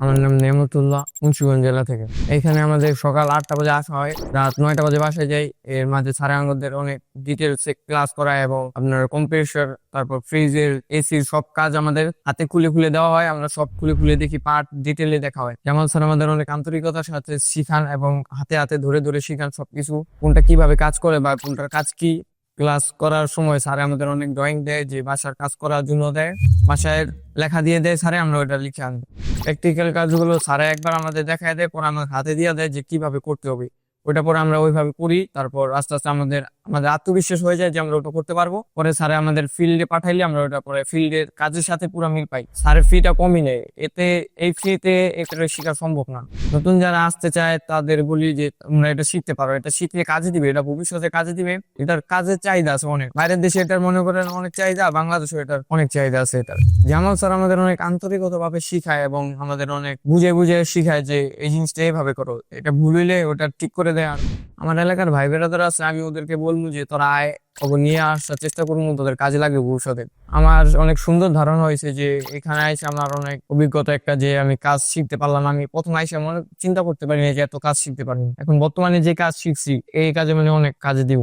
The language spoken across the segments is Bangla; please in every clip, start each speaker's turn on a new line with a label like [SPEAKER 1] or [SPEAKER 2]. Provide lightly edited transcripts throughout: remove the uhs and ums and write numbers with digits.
[SPEAKER 1] আমার নাম নেমতুল্লাহ, মুন্সিগঞ্জ জেলা থেকে। এখানে আমাদের সকাল 8টা বাজে আসা হয়, রাত 9টা বাজে বাসায় যাই। এর মাঝে স্যার আমাদের অনেক ডিটেলস ক্লাস করায় এবং আপনার কম্প্রেসার, তারপর ফ্রিজের, এসির সব কাজ আমাদের হাতে খুলে খুলে দেওয়া হয়। আমরা সব খুলে খুলে দেখি, পার্ট ডিটেলে দেখা হয়। জামাল স্যার আমাদের অনেক আন্তরিকতার সাথে শিখান এবং হাতে হাতে ধরে ধরে শিখান সবকিছু, কোনটা কিভাবে কাজ করে বা কোনটার কাজ কি। ক্লাস করার সময় স্যার আমাদের অনেক ড্রয়িং দেয়, যে বাসার কাজ করার জন্য দেয়, বাসায় লেখা দিয়ে দেয় স্যারে, আমরা ওটা লিখে আনি। প্র্যাকটিক্যাল কাজগুলো স্যারে একবার আমাদের দেখায় দেয়, পরে আমাদের হাতে দিয়ে দেয় যে কিভাবে করতে হবে। ওইটা পরে আমরা ওইভাবে করি। তারপর আস্তে আস্তে আমাদের আমাদের আত্মবিশ্বাস হয়ে যায় যে আমরা ওটা করতে পারবো। পরে স্যারে আমাদের ফিল্ডে পাঠাইলে আমরা ওটা পরে ফিল্ডের কাজের সাথে পুরো মিল পাই। স্যারের ফিটা কমই নেই, এতে এই ফিতে এটা শেখা সম্ভব না। নতুন যারা আসতে চায় তাদের বলি যে তোমরা এটা শিখতে পারো, এটা শিখলে কাজে দিবে, এটা ভবিষ্যতে কাজে দিবে। এটার কাজের চাহিদা আছে অনেক, বাইরের দেশে এটার মনে করেন অনেক চাহিদা, বাংলাদেশে এটার অনেক চাহিদা আছে এটার। জামাল স্যার আমাদের অনেক আন্তরিকতা ভাবে শিখায় এবং আমাদের অনেক বুঝে বুঝে শিখায় যে এই জিনিসটা এইভাবে করো, এটা ভুল হইলে ওটা ঠিক করে দেয়। আর আমার এলাকার ভাই বেড়াদার আছে, আমি ওদেরকে বলবো যে তোরা আয়, ওকে নিয়ে আসার চেষ্টা করবো, তোদের কাজে লাগবে ভবিষ্যতে। আমার অনেক সুন্দর ধারণা হয়েছে যে এখানে এসে আমার অনেক অভিজ্ঞতা একটা, যে আমি কাজ শিখতে পারলাম। আমি প্রথম এসে মনে চিন্তা করতে পারিনি যে এত কাজ শিখতে পারিনি, এখন বর্তমানে যে কাজ শিখছি এই কাজে মানে অনেক কাজে দিব।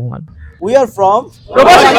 [SPEAKER 2] We are from Probation